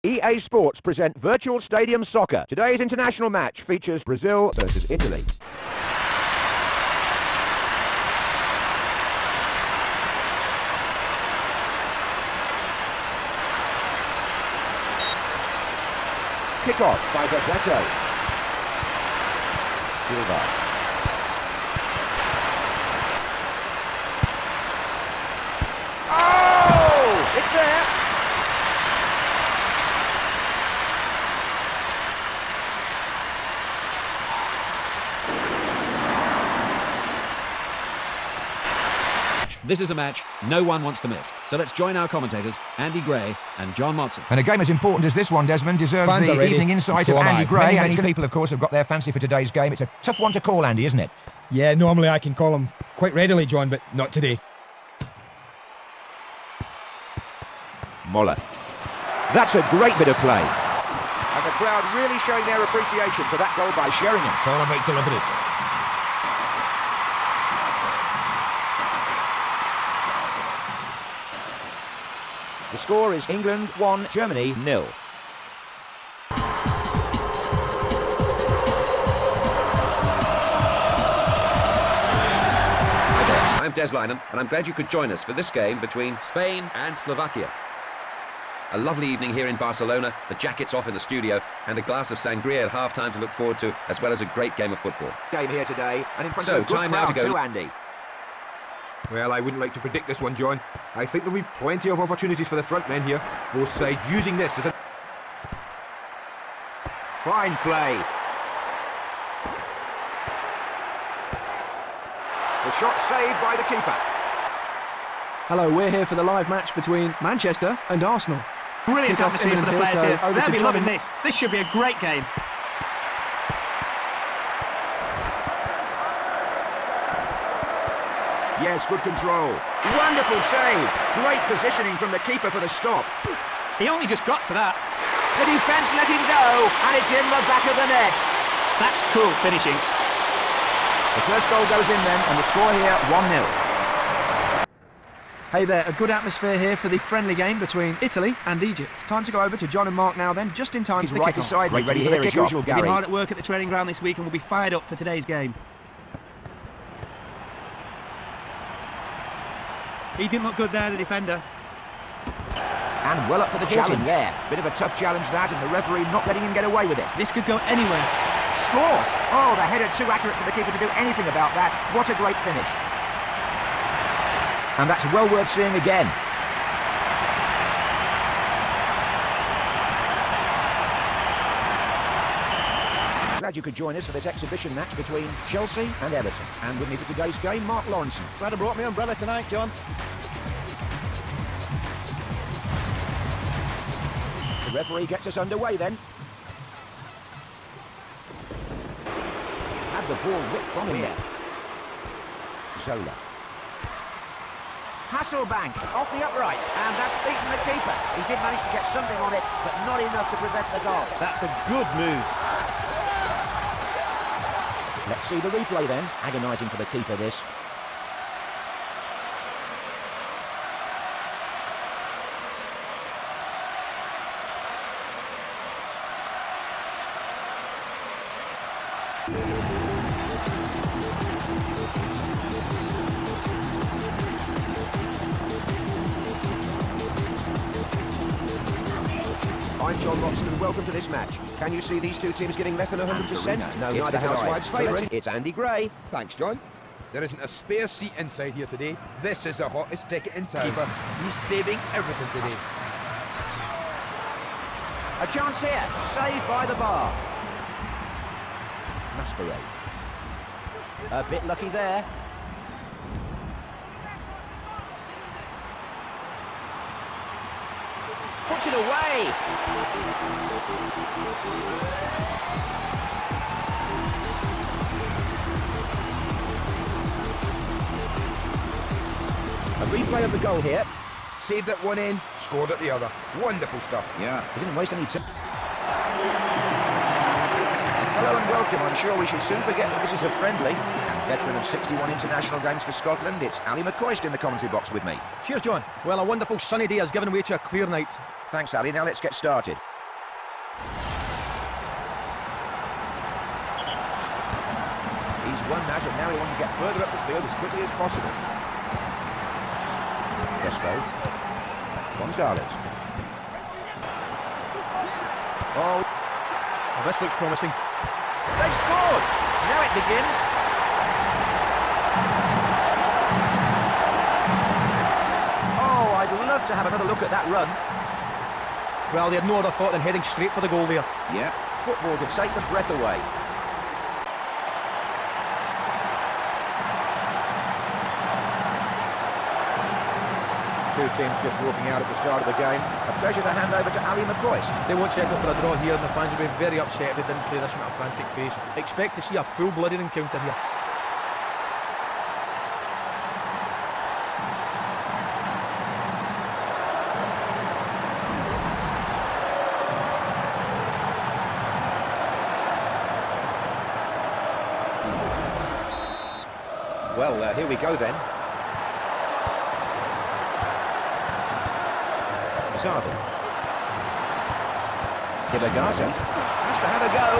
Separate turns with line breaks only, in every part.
EA Sports present Virtual Stadium Soccer. Today's international match features Brazil versus Italy. Kick-off by Bebeto. Silva. Oh! It's there!
This is a match no one wants to miss. So let's join our commentators, Andy Gray and John Motson.
And a game as important as this one, Desmond, deserves
Fans
the
are ready.
evening insight
So
of
am
Andy
I.
Gray.
Many
People, of course, have got their fancy for today's game. It's a tough one to call, Andy, isn't it?
Yeah, normally I can call him quite readily, John, but not today.
Moller. That's a great bit of play. And the crowd really showing their appreciation for that goal by Sheringham.
Call him out deliberate.
The score is England 1, Germany 0.
I'm Des Lynam, and I'm glad you could join us for this game between Spain and Slovakia. A lovely evening here in Barcelona, the jackets off in the studio, and a glass of sangria at half-time to look forward to, as well as a great game of football.
Game here today, and in front
So,
of a good
time now
crowd
to go.
too, Andy.
Well, I wouldn't like to predict this one, John. I think there'll be plenty of opportunities for the front men here. Both sides using this as a...
Fine play. The shot saved by the keeper.
Hello, we're here for the live match between Manchester and Arsenal.
Brilliant
Kick-off
atmosphere for the
imminent
players
here,
here.
so over
They'll
to
be
John.
loving this. This should be a great game.
Yes, good control. Wonderful save. Great positioning from the keeper for the stop.
He only just got to that.
The defence let him go, and it's in the back of the net.
That's cool finishing.
The first goal goes in then, and the score here 1-0.
Hey there, a good atmosphere here for the friendly game between Italy and Egypt. Time to go over to John and Mark now then, just in time
He's
for the
right
kick-off.
beside me, ready for the kick-off.
We've been hard at work at the training ground this week and we'll be fired up for today's game. He didn't look good there, the defender.
And well up for the challenge there. Bit of a tough challenge that, and the referee not letting him get away with it.
This could go anywhere.
Scores! Oh, the header too accurate for the keeper to do anything about that. What a great finish. And that's well worth seeing again. Glad you could join us for this exhibition match between Chelsea and Everton. And with me for today's game, Mark Lawrenson.
Glad I brought my umbrella tonight, John.
The referee gets us underway then. Had the ball whipped from him there. Zola. Hasselbank off the upright, and that's beaten the keeper. He did manage to get something on it, but not enough to prevent the goal.
That's a good move.
Let's see the replay then. Agonising for the keeper, this. I'm John Motson and welcome to this match. Can you see these two teams getting less than 100%? No,
It's
neither
the
housewives' favourite. It's Andy Gray.
Thanks, John. There isn't a spare seat inside here today. This is the hottest ticket in town. He's saving everything today.
A chance here, saved by the bar. Masperot. A bit lucky there. Puts it away. A replay of the goal here.
Saved at one end, scored at the other. Wonderful stuff.
Yeah, he didn't waste any time. Hello and welcome. I'm sure we should soon forget that this is a friendly. And veteran of 61 international games for Scotland, it's Ali McCoist in the commentary box with me.
Cheers, John. Well, a wonderful sunny day has given way to a clear night.
Thanks, Ali. Now let's get started. won that, and now he wants to get further up the field as quickly as possible. Crespo. Gonzalez. Oh,
Well, this looks promising.
they've scored! Now it begins. Oh, I'd love to have another look at that run.
Well, they had no other thought than heading straight for the goal there.
Yeah, football to take the breath away. Two teams just walking out at the start of the game. A pleasure to hand over to Ali McCoist.
They won't settle for a draw here, and the fans will be very upset if they didn't play this at a frantic pace. Expect to see a full-blooded encounter here.
Well, here we go then. Zarbi. Hibagaza has to have a go,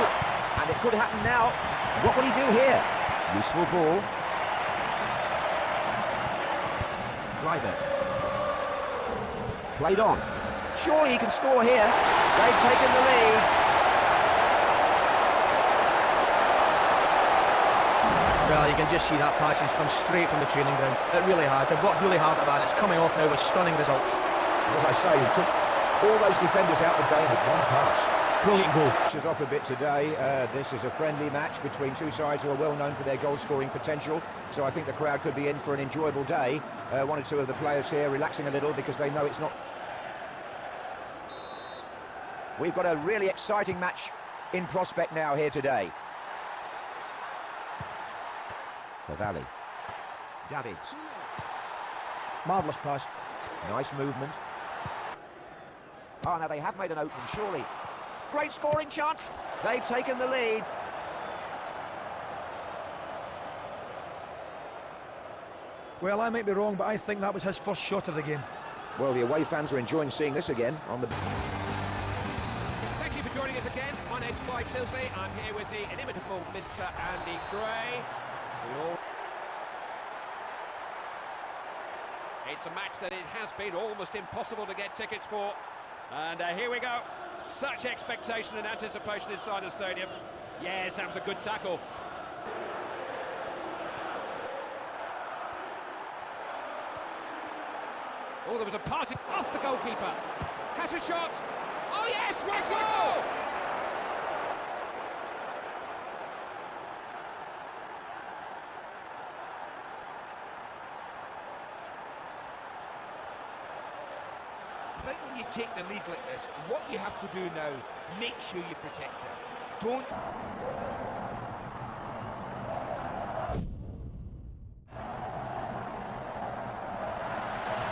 and it could happen now. What will he do here? Useful ball. Kluivert. Played on. Surely he can score here. They've taken the lead.
Well, you can just see that passing's come straight from the training ground. It really has. They've worked really hard at that. It's coming off now with stunning results.
As I say, he took all those defenders out the game with one pass.
Brilliant goal.
Is off a bit today. This is a friendly match between two sides who are well known for their goal-scoring potential. So I think the crowd could be in for an enjoyable day. One or two of the players here relaxing a little because they know it's not. We've got a really exciting match in prospect now here today. Cavalli. Davids.
Marvellous pass.
Nice movement. Oh, now they have made an opening, surely. Great scoring chance. They've taken the lead.
Well, I might be wrong, but I think that was his first shot of the game.
Well, the away fans are enjoying seeing this again on the...
Thank you for joining us again. My name's Clyde Tilsley. I'm here with the inimitable Mr. Andy Gray. It's a match that it has been almost impossible to get tickets for. And here we go. Such expectation and anticipation inside the stadium. Yes, that was a good tackle. Oh, there was a passing off the goalkeeper. Has a shot. Oh yes, let's go!
I think when you take the lead like this, what you have to do now, make sure you protect it. Don't...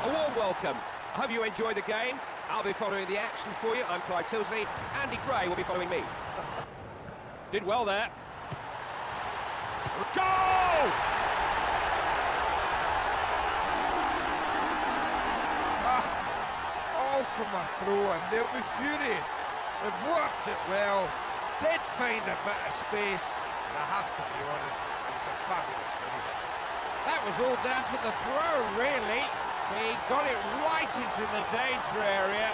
A warm welcome. I hope you enjoy the game. I'll be following the action for you. I'm Clyde Tilsley. Andy Gray will be following me. Did well there. Goal!
From a throw, and they'll be furious. They've worked it well. They'd find a bit of space, and I have to be honest, it's a fabulous finish.
That was all down to the throw, really. He got it right into the danger area.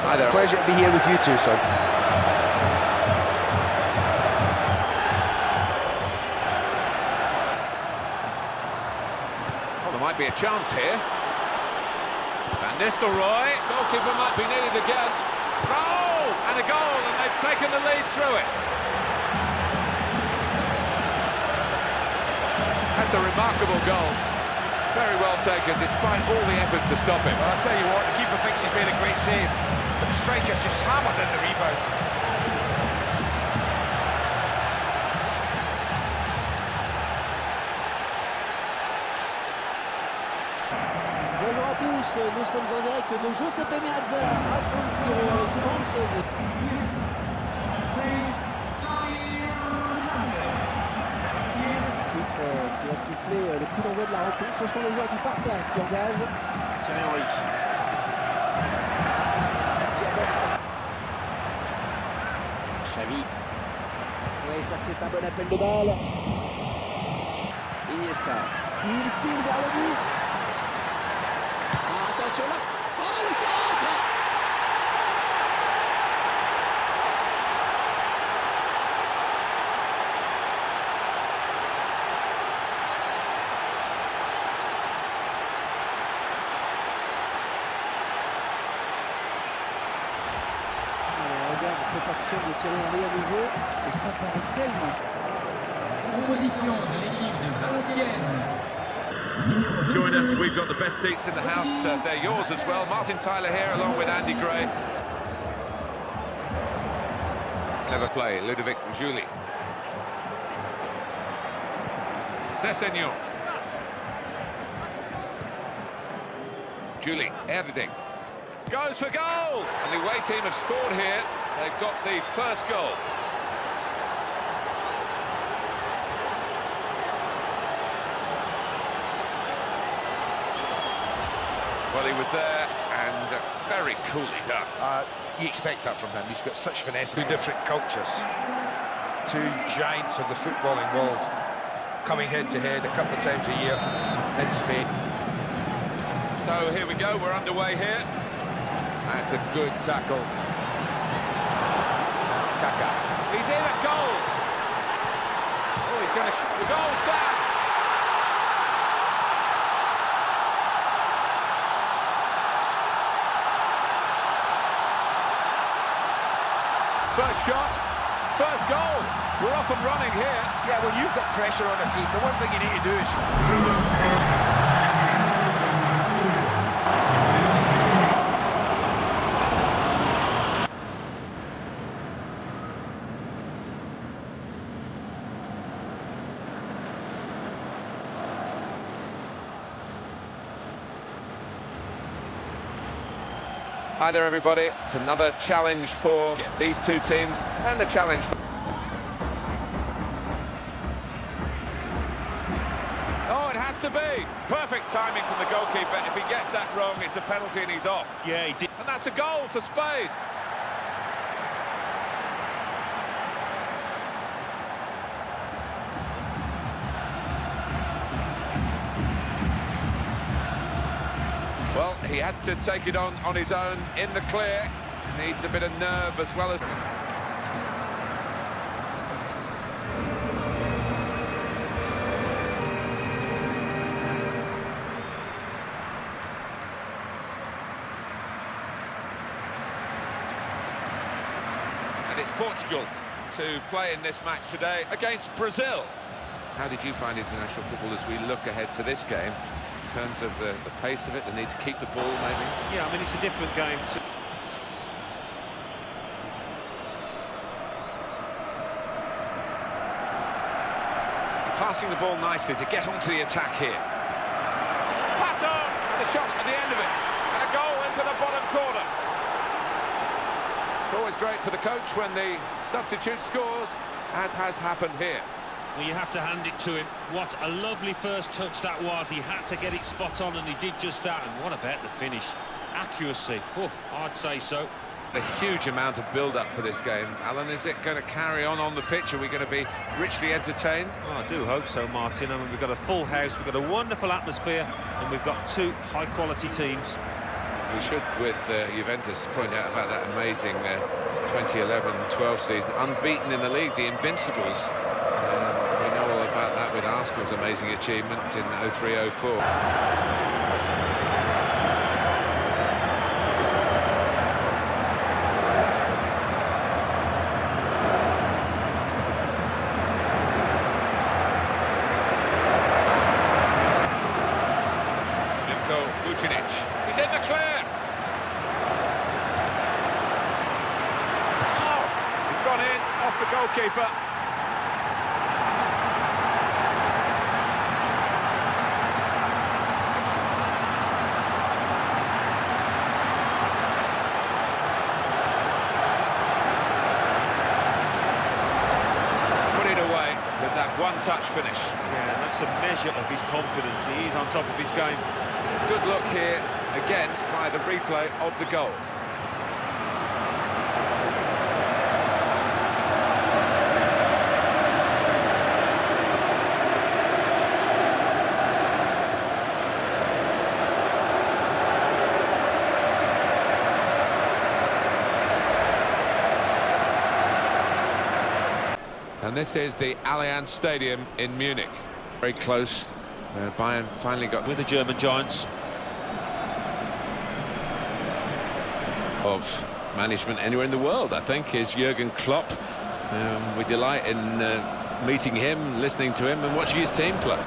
Hi there. Pleasure to be here with you too, son.
Well, there might be a chance here. Van Nistelrooy, goalkeeper might be needed again. Goal! And a goal, and they've taken the lead through it. That's a remarkable goal. Very well taken, despite all the efforts to stop him.
Well, I'll tell you what, the keeper thinks he's made a great save, but the striker's just hammered in the rebound.
Bonjour à tous, nous sommes en direct de Giuseppe Meazza à San Siro avec Franck Sauzet. siffler le coup d'envoi de la rencontre. Ce sont les joueurs du Barça qui engagent.
Thierry Henry. Xavi.
Oui, ça c'est un bon appel de balle.
Iniesta.
Il file vers le but.
Ah, attention là. Oh, le centre.
Regarde cette action de Thierry Henry à nouveau. Et ça paraît tellement...
Proposition de l'équipe de Valenciennes.
Join us, we've got the best seats in the house, they're yours as well. Martin Tyler here along with Andy Gray. Clever play, Ludovic Juli. Sessegnon. Juli, Erding. Goes for goal! And the away team have scored here. They've got the first goal. Well, he was there and very coolly done.
You expect that from him. He's got such finesse. Two different cultures. Two giants of the footballing world coming head-to-head a couple of times a year in Spain.
So here we go, we're underway here. That's a good tackle. Kaka. He's in at goal. Oh, he's going to shoot. The goal stands. First shot, first goal. We're off and running here.
Yeah, when you've got pressure on a team, the one thing you need to do is...
Hi there everybody, it's another challenge for these two teams and the challenge for... Oh, it has to be! Perfect timing from the goalkeeper. If he gets that wrong, it's a penalty and he's off.
Yeah, he did.
And that's a goal for Spain. Well, he had to take it on his own in the clear. Needs a bit of nerve as well as... And it's Portugal to play in this match today against Brazil. How did you find international football as we look ahead to this game? In terms of the pace of it, the need to keep the ball, maybe?
Yeah, I mean, it's a different game.
Passing the ball nicely to get onto the attack here. Pato! And the shot at the end of it. And a goal into the bottom corner. It's always great for the coach when the substitute scores, as has happened here.
Well, you have to hand it to him. What a lovely first touch that was. He had to get it spot on, and he did just that. And what about the finish? Accuracy. Oh, I'd say so.
A huge amount of build-up for this game. Alan, is it going to carry on the pitch? Are we going to be richly entertained?
Oh, I do hope so, Martin. I mean, we've got a full house, we've got a wonderful atmosphere, and we've got two high-quality teams.
We should, with Juventus, point out about that amazing 2011-12 season. Unbeaten in the league, the Invincibles. We know all about that with Arsenal's amazing achievement in 03-04. He's in the clear. Oh, he's gone in off the goalkeeper. Put it away with that one-touch finish.
Yeah, that's that's a measure of his confidence. He is on top of his game.
Good look here, again, by the replay of the goal. And this is the Allianz Stadium in Munich. Very close. Bayern finally got
with the German giants.
Of management anywhere in the world, I think, is Jurgen Klopp. We delight in meeting him, listening to him and watching his team play.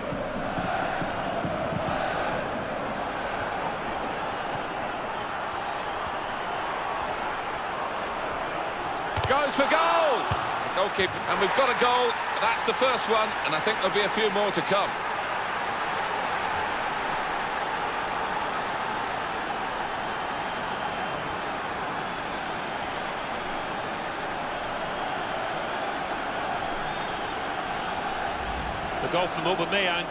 Goes for goal! Goalkeeper, and we've got a goal. That's the first one, and I think there'll be a few more to come.
The goal from Aubameyang.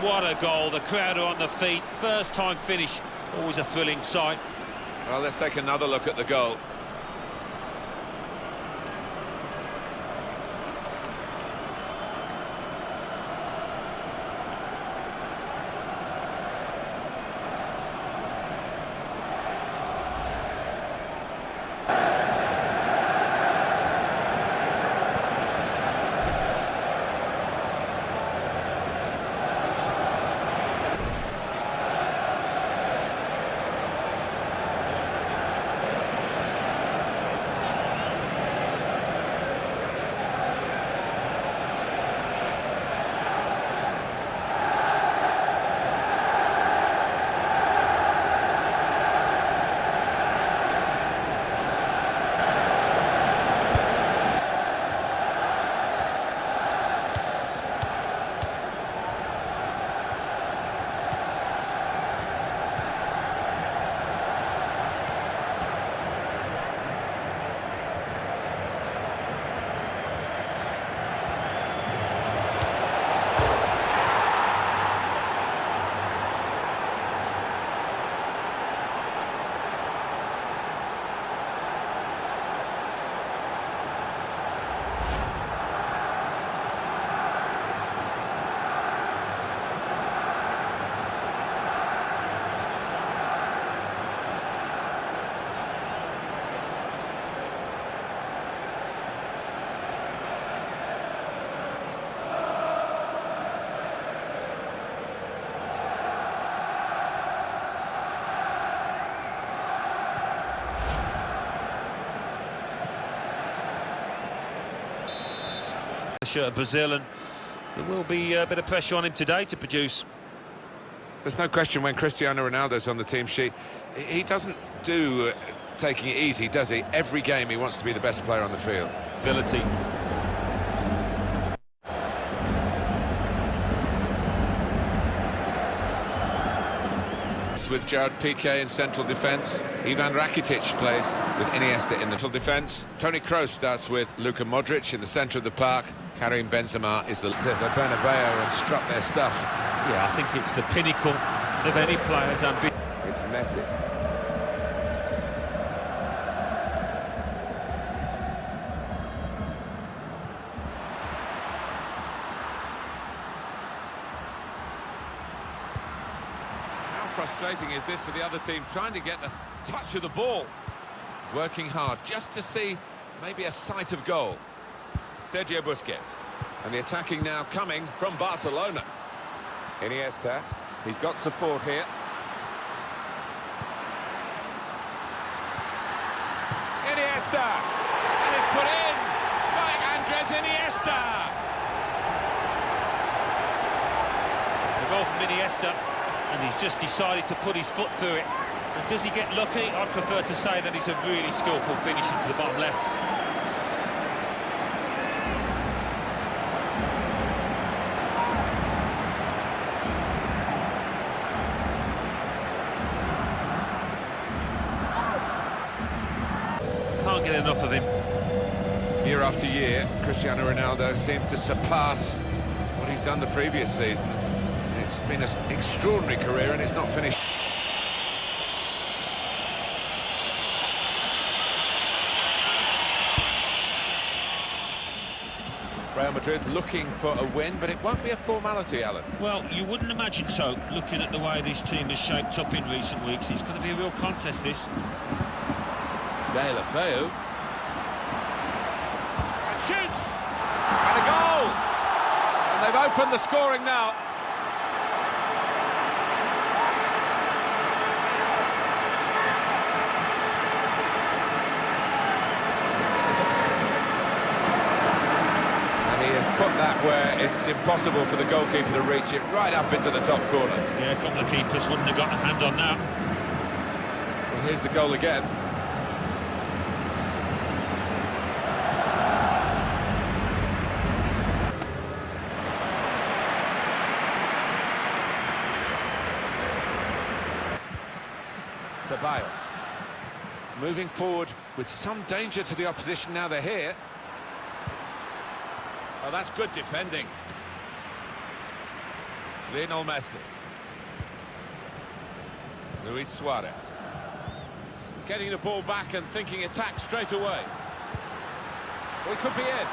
What a goal, the crowd are on the feet, first time finish, always a thrilling sight.
Well, let's take another look at the goal.
Shirt of Brazil, and there will be a bit of pressure on him today to produce.
There's no question when Cristiano Ronaldo's on the team sheet, he doesn't do taking it easy, does he? Every game he wants to be the best player on the field.
Ability.
With Gerard Piqué in central defence, Ivan Rakitic plays with Iniesta in the middle defence. Toni Kroos starts with Luka Modric in the centre of the park. Karim Benzema is the Bernabeu and struck their stuff.
Yeah, I think it's the pinnacle of any player's ambition.
It's Messi.
Frustrating is this for the other team, trying to get the touch of the ball, working hard just to see maybe a sight of goal. Sergio Busquets, and the attacking now coming from Barcelona.
Iniesta, he's got support here.
Iniesta, and it's put in by Andres Iniesta.
The goal from Iniesta, and he's just decided to put his foot through it. And does he get lucky? I'd prefer to say that it's a really skillful finish into the bottom left. Can't get enough of him.
Year after year, Cristiano Ronaldo seems to surpass what he's he's done the previous season. It's been an extraordinary career and it's not finished. Real Madrid looking for a win, but it won't be a formality, Alan.
Well, you wouldn't imagine so, looking at the way this team has shaped up in recent weeks. It's going to be a real contest, this.
De La Feu. And shoots! And a goal! And they've opened the scoring now. Put that where it's impossible for the goalkeeper to reach it, right up into the top corner.
Yeah, a couple of keepers wouldn't have got a hand on that.
Well, here's the goal again. Ceballos. Moving forward with some danger to the opposition now they're here. Oh, that's good defending. Lionel Messi. Luis Suarez. Getting the ball back and thinking attack straight away. Well, he could be in.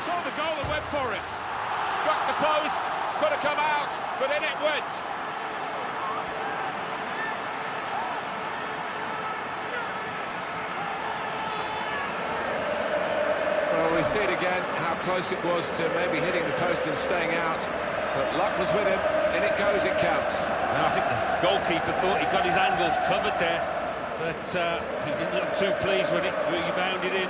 Saw the goal and went for it. Struck the post, could have come out, but in it went. Well, we see it again, how close it was to maybe hitting the post and staying out. But luck was with him. In it goes, it counts.
And I think the goalkeeper thought he got his angles covered there. But he didn't look too pleased when it rebounded in.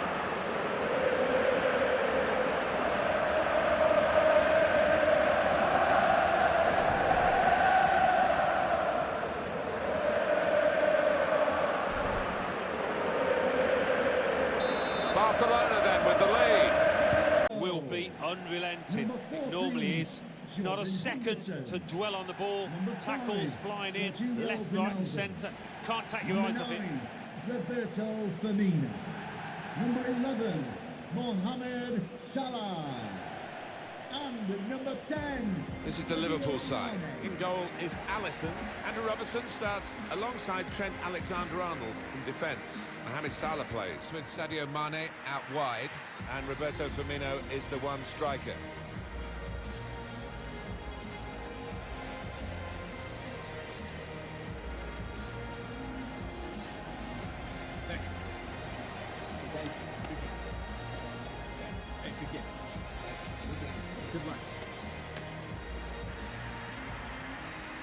Barcelona then with the lead.
Will be unrelenting. It normally is. Not a second to dwell on the ball. Tackles flying in, left, right and centre. Can't take your eyes off it.
Roberto Firmino. Number 11, Mohamed Salah. And number 10.
This is the Liverpool side. In goal is Alisson. Andrew Robertson starts alongside Trent Alexander-Arnold in defence. Mohamed Salah plays with Sadio Mane out wide. And Roberto Firmino is the one striker.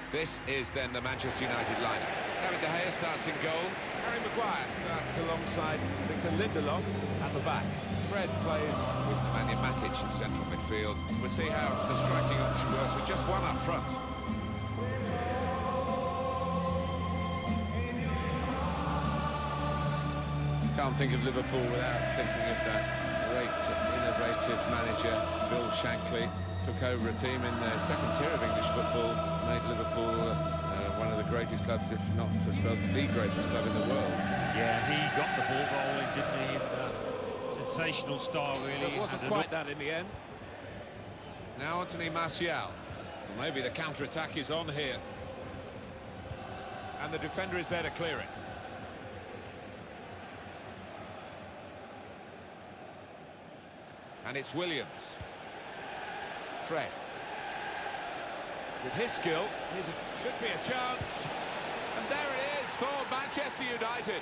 This is then the Manchester United lineup. David De Gea starts in goal. Harry Maguire starts alongside Victor Lindelof at the back. Fred plays with Nemanja Matic in central midfield. We'll see how the striking option works with just one up front. Can't think of Liverpool without thinking of that great, innovative manager, Bill Shankly. Took over a team in the second tier of English football, made Liverpool one of the greatest clubs, if not for spells, the greatest club in the world.
Yeah, he got the ball rolling, didn't he? In sensational style, really.
It wasn't quite that in the end. Now Anthony Martial. Maybe the counter-attack is on here. And the defender is there to clear it. And it's Williams. Fred. With his skill, should be a chance. And there it is for Manchester United.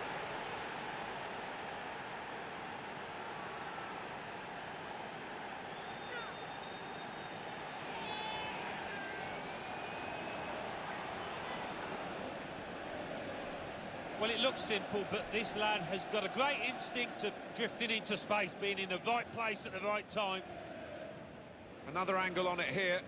Well, it looks simple, but this lad has got a great instinct of drifting into space, being in the right place at the right time.
Another angle on it here.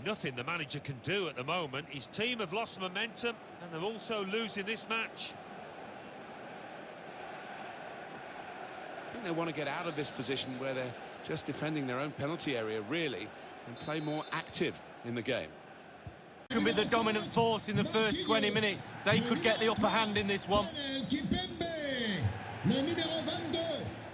Nothing the manager can do at the moment. His team have lost momentum, and they're also losing this match.
I think they want to get out of this position where they're just defending their own penalty area, really, and play more active in the game.
can be the dominant force in the first 20 minutes. They could get the upper hand in this one.
Le numéro 22,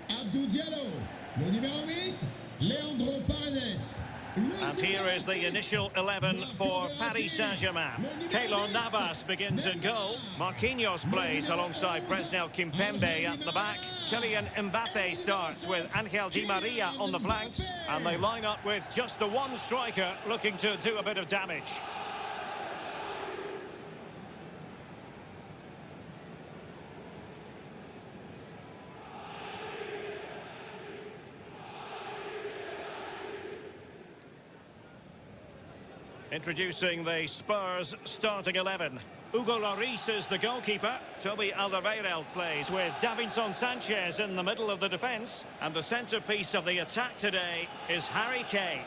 Abdou Diallo. Le numéro 8, Leandro Paredes.
And here is the initial 11 for Paris Saint-Germain. Keylor Navas begins in goal. Marquinhos plays alongside Presnel Kimpembe at the back. Kylian Mbappe starts with Angel Di Maria on the flanks. And they line up with just the one striker looking to do a bit of damage. Introducing the Spurs starting 11. Hugo Lloris is the goalkeeper. Toby Alderweireld plays with Davinson Sanchez in the middle of the defence. And the centrepiece of the attack today is Harry Kane.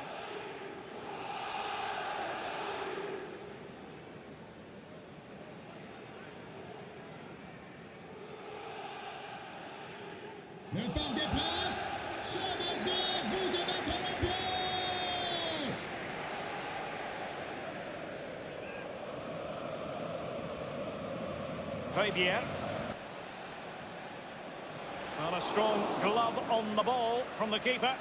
Le parc des Princes, c'est maintenant vous de mettre l'ambiance.
Fabier. And a strong glove on the ball from the keeper.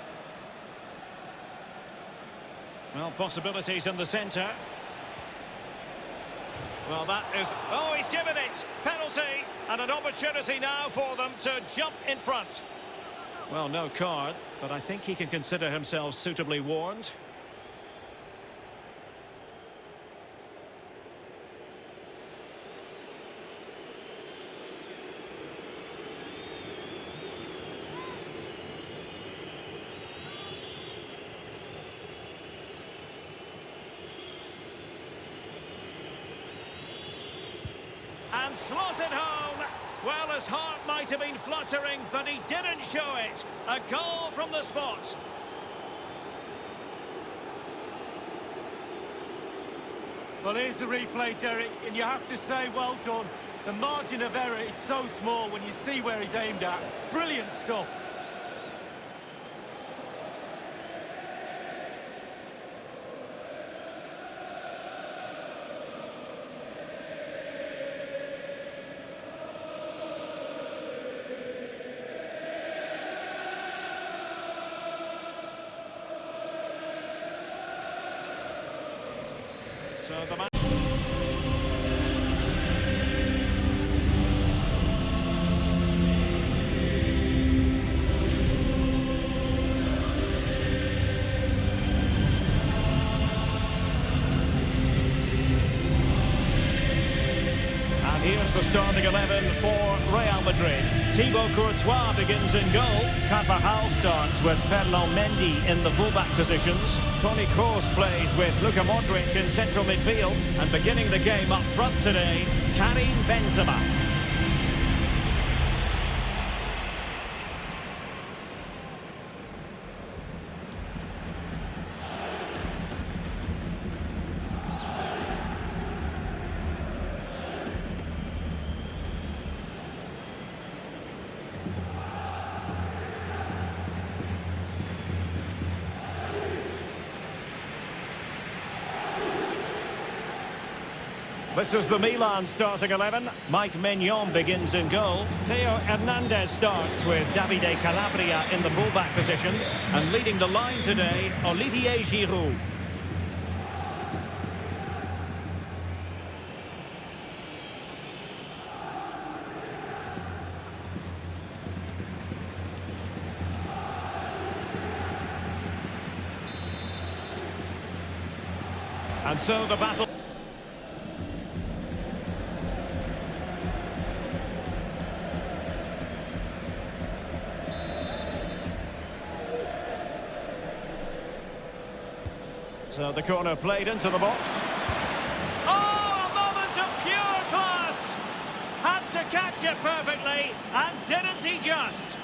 Well, possibilities in the centre. Well, that is... Oh, he's given it! Penalty! And an opportunity now for them to jump in front. Well, no card, but I think he can consider himself suitably warned. And slots it home. Well, his heart might have been fluttering, but he didn't show it. A goal from the spot.
Well, here's the replay, Derek, and you have to say well done. The margin of error is so small when you see where he's aimed at. Brilliant stuff.
So the match. And here's the starting 11 for Real Madrid. Thibaut Courtois begins in goal. Carvajal starts with Ferland Mendy in the fullback positions. Toni Kroos plays with Luka Modric in central midfield. And beginning the game up front today, Karim Benzema. This is the Milan starting 11. Mike Maignan begins in goal. Theo Hernandez starts with Davide Calabria in the fullback positions. And leading the line today, Olivier Giroud. And so the battle... So the corner played into the box. Oh, a moment of pure class! Had to catch it perfectly, and didn't he just?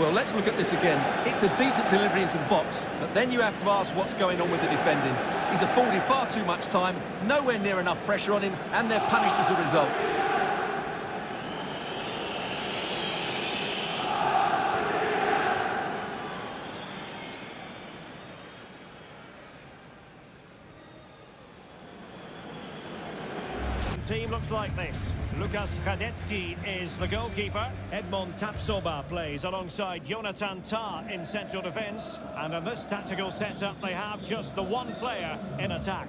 Well, let's look at this again. It's a decent delivery into the box, but then you have to ask what's going on with the defending. He's afforded far too much time, nowhere near enough pressure on him, and they're punished as a result.
looks like this. Lukas Radecki is the goalkeeper. Edmond Tapsoba plays alongside Jonathan Tah in central defence. And in this tactical setup, they have just the one player in attack.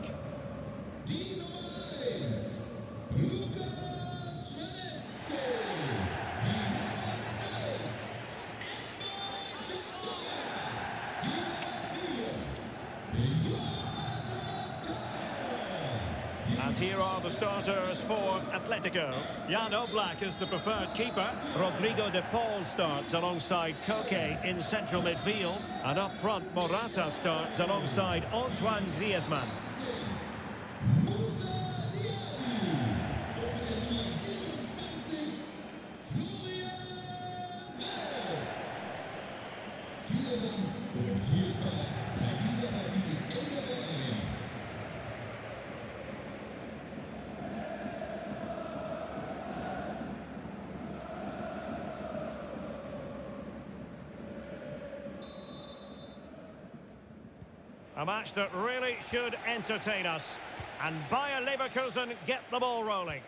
And here are the starters for Atletico. Jan Oblak is the preferred keeper. Rodrigo de Paul starts alongside Koke in central midfield. And up front, Morata starts alongside Antoine Griezmann. A match that really should entertain us. And Bayer Leverkusen get the ball rolling.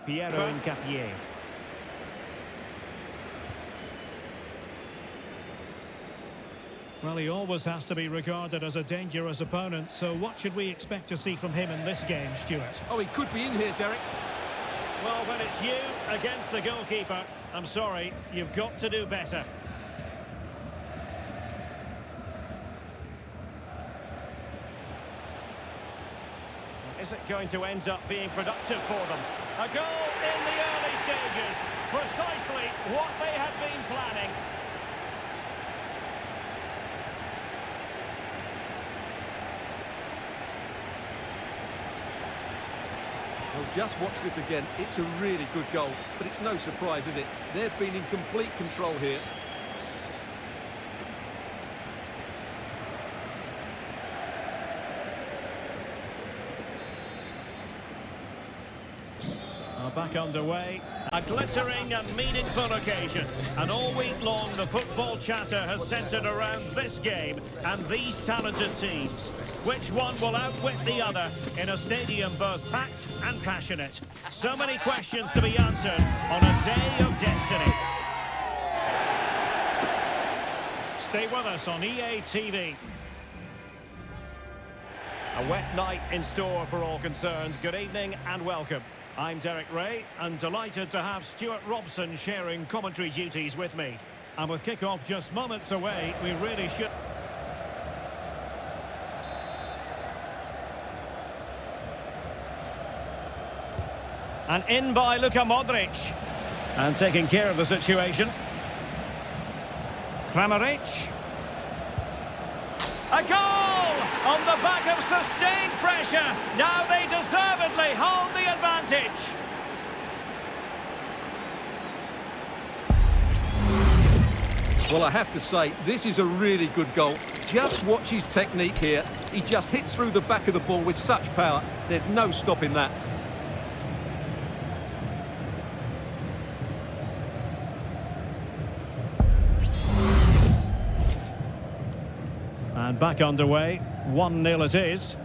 Piero Incapié. Well, he always has to be regarded as a dangerous opponent, so what should we expect to see from him in this game, Stuart?
Oh, he could be in here, Derek.
Well, when it's you against the goalkeeper, I'm sorry, you've got to do better. Is it going to end up being productive for them? A goal in the early stages, precisely what they had been planning.
Well, just watch this again. It's a really good goal, but it's no surprise, is it? They've been in complete control here.
Back underway. A glittering and meaningful occasion. And all week long, the football chatter has centred around this game and these talented teams. Which one will outwit the other in a stadium both packed and passionate? So many questions to be answered on a day of destiny. Stay with us on EA TV. A wet night in store for all concerned. Good evening and welcome. I'm Derek Ray, and delighted to have Stuart Robson sharing commentary duties with me. And with kick-off just moments away, we really should... And in by Luka Modric. And taking care of the situation. Kramaric. A goal! On the back of sustained pressure. Now they deservedly hold the advantage.
Well, I have to say, this is a really good goal. Just watch his technique here. He just hits through the back of the ball with such power. There's no stopping that.
And back underway, 1-0 it is.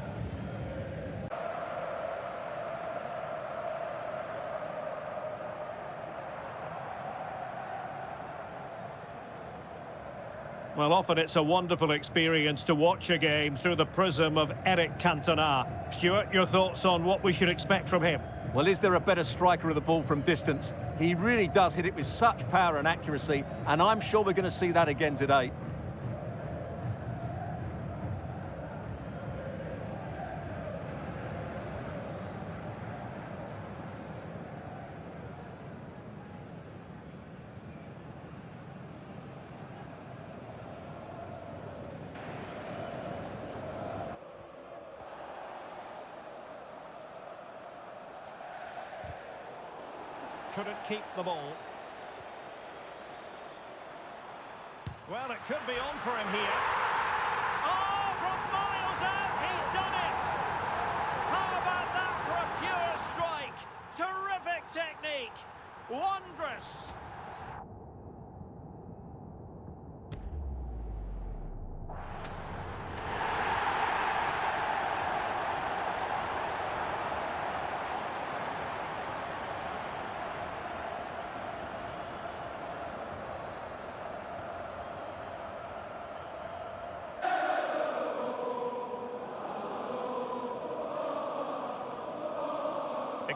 Well, often it's a wonderful experience to watch a game through the prism of Eric Cantona. Stuart, your thoughts on what we should expect from him?
Well, is there a better striker of the ball from distance? He really does hit it with such power and accuracy, and I'm sure we're going to see that again today.
Couldn't keep the ball. Well, it could be on for him here. Oh, from miles out, he's done it! How about that for a pure strike? Terrific technique! Wondrous!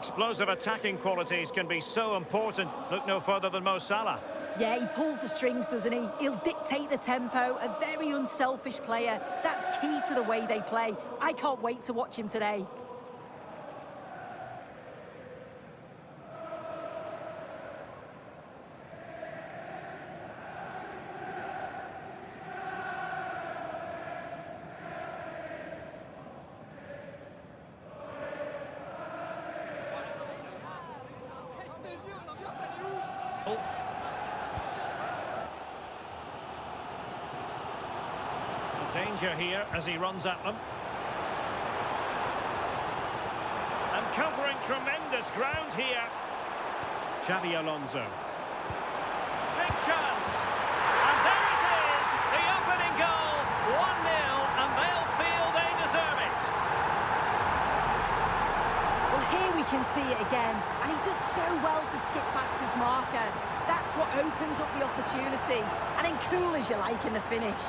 Explosive attacking qualities can be so important. Look no further than Mo Salah.
Yeah, he pulls the strings, doesn't he? He'll dictate the tempo, a very unselfish player. That's key to the way they play. I can't wait to watch him today.
Danger here as he runs at them. And covering tremendous ground here. Xabi Alonso. Big chance. And there it is, the opening goal. 1-0, and they'll feel they deserve it.
Well, here we can see it again, and he does so well to skip past his marker. That's what opens up the opportunity, and then cool as you like in the finish.